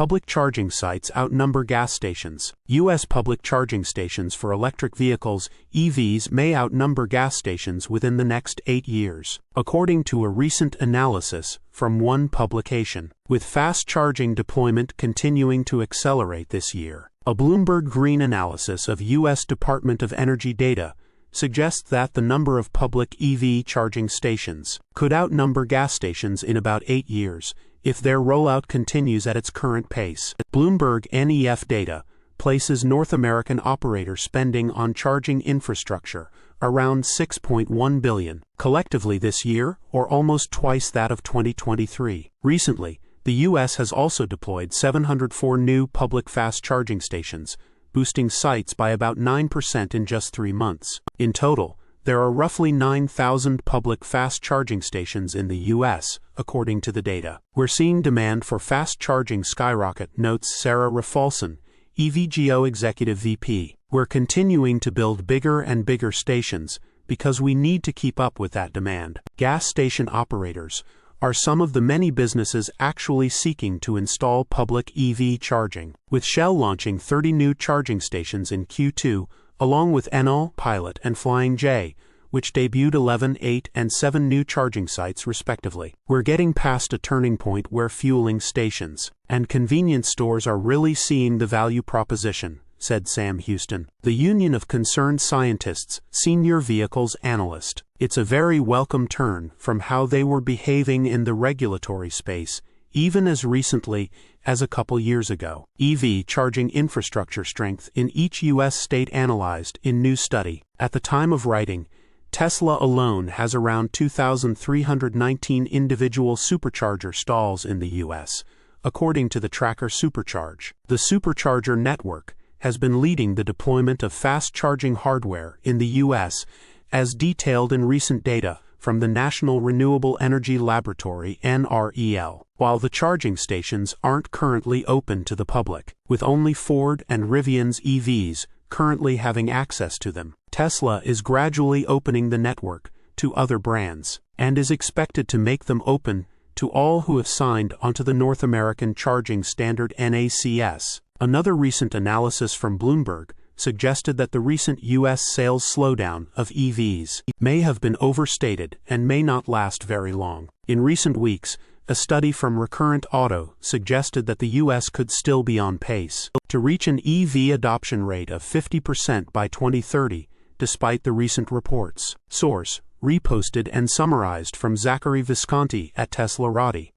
Public charging sites outnumber gas stations. U.S. public charging stations for electric vehicles, EVs, may outnumber gas stations within the next 8 years, according to a recent analysis from one publication, with fast charging deployment continuing to accelerate this year. A Bloomberg Green analysis of U.S. Department of Energy data suggests that the number of public EV charging stations could outnumber gas stations in about 8 years, if their rollout continues at its current pace. Bloomberg NEF data places North American operator spending on charging infrastructure around $6.1 billion collectively this year, or almost twice that of 2023. Recently, the U.S. has also deployed 704 new public fast charging stations, boosting sites by about 9% in just 3 months. In total, there are roughly 9,000 public fast charging stations in the U.S., according to the data. We're seeing demand for fast charging skyrocket, notes Sarah Rafalson, EVGO Executive VP. We're continuing to build bigger and bigger stations because we need to keep up with that demand. Gas station operators are some of the many businesses actually seeking to install public EV charging, with Shell launching 30 new charging stations in Q2, along with Enel, Pilot, and Flying J, which debuted 11, 8, and 7 new charging sites respectively. We're getting past a turning point where fueling stations and convenience stores are really seeing the value proposition, said Sam Houston, the Union of Concerned Scientists senior vehicles analyst. It's a very welcome turn from how they were behaving in the regulatory space, even as recently as a couple years ago. EV charging infrastructure strength in each U.S. state analyzed in new study. At the time of writing, Tesla alone has around 2,319 individual supercharger stalls in the U.S., according to the tracker Supercharge. The Supercharger network has been leading the deployment of fast-charging hardware in the U.S., as detailed in recent data from the National Renewable Energy Laboratory (NREL), while the charging stations aren't currently open to the public, with only Ford and Rivian's EVs currently having access to them. Tesla is gradually opening the network to other brands, and is expected to make them open to all who have signed onto the North American Charging Standard (NACS). Another recent analysis from Bloomberg suggested that the recent U.S. sales slowdown of EVs may have been overstated and may not last very long. In recent weeks, a study from Recurrent Auto suggested that the U.S. could still be on pace to reach an EV adoption rate of 50% by 2030, despite the recent reports. Source: reposted and summarized from Zachary Visconti at teslarati.